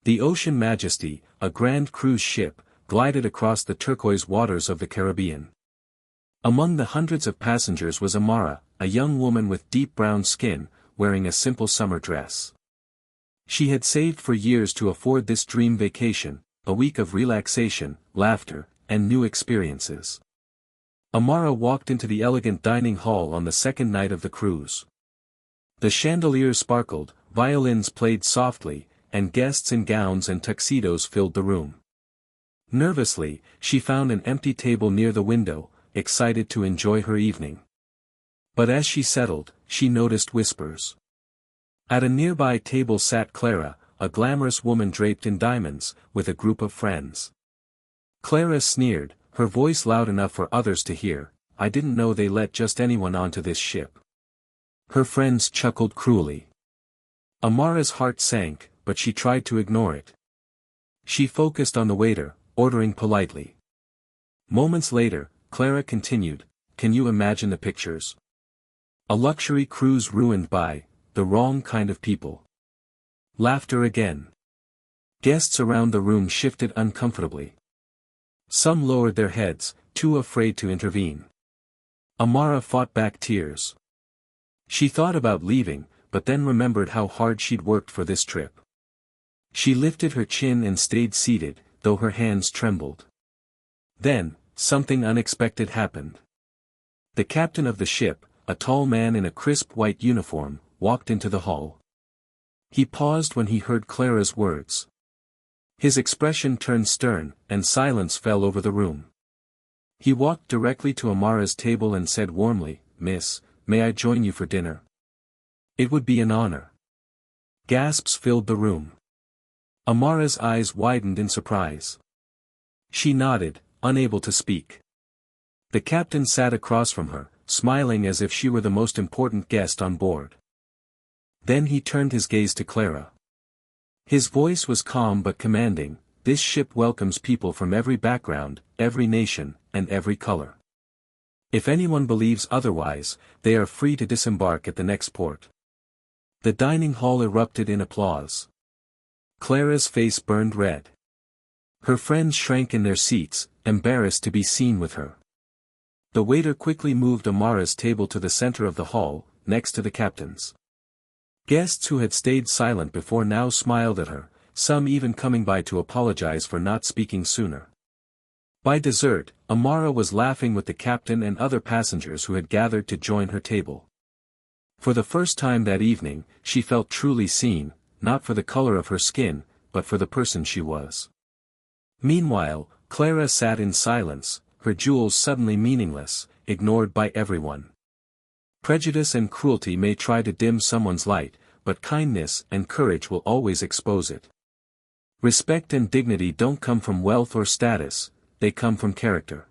The Ocean Majesty, a grand cruise ship, glided across the turquoise waters of the Caribbean. Among the hundreds of passengers was Amara, a young woman with deep brown skin, wearing a simple summer dress. She had saved for years to afford this dream vacation, a week of relaxation, laughter, and new experiences. Amara walked into the elegant dining hall on the second night of the cruise. The chandeliers sparkled, violins played softly, and guests in gowns and tuxedos filled the room. Nervously, she found an empty table near the window, excited to enjoy her evening. But as she settled, she noticed whispers. At a nearby table sat Clara, a glamorous woman draped in diamonds, with a group of friends. Clara sneered, her voice loud enough for others to hear, "I didn't know they let just anyone onto this ship." Her friends chuckled cruelly. Amara's heart sank, but she tried to ignore it. She focused on the waiter, ordering politely. Moments later, Clara continued, "Can you imagine the pictures? A luxury cruise ruined by the wrong kind of people." Laughter again. Guests around the room shifted uncomfortably. Some lowered their heads, too afraid to intervene. Amara fought back tears. She thought about leaving, but then remembered how hard she'd worked for this trip. She lifted her chin and stayed seated, though her hands trembled. Then, something unexpected happened. The captain of the ship, a tall man in a crisp white uniform, walked into the hall. He paused when he heard Clara's words. His expression turned stern, and silence fell over the room. He walked directly to Amara's table and said warmly, "Miss, may I join you for dinner? It would be an honor." Gasps filled the room. Amara's eyes widened in surprise. She nodded, unable to speak. The captain sat across from her, smiling as if she were the most important guest on board. Then he turned his gaze to Clara. His voice was calm but commanding, "This ship welcomes people from every background, every nation, and every color. If anyone believes otherwise, they are free to disembark at the next port." The dining hall erupted in applause. Clara's face burned red. Her friends shrank in their seats, embarrassed to be seen with her. The waiter quickly moved Amara's table to the center of the hall, next to the captain's. Guests who had stayed silent before now smiled at her, some even coming by to apologize for not speaking sooner. By dessert, Amara was laughing with the captain and other passengers who had gathered to join her table. For the first time that evening, she felt truly seen, not for the color of her skin, but for the person she was. Meanwhile, Clara sat in silence, her jewels suddenly meaningless, ignored by everyone. Prejudice and cruelty may try to dim someone's light, but kindness and courage will always expose it. Respect and dignity don't come from wealth or status, they come from character.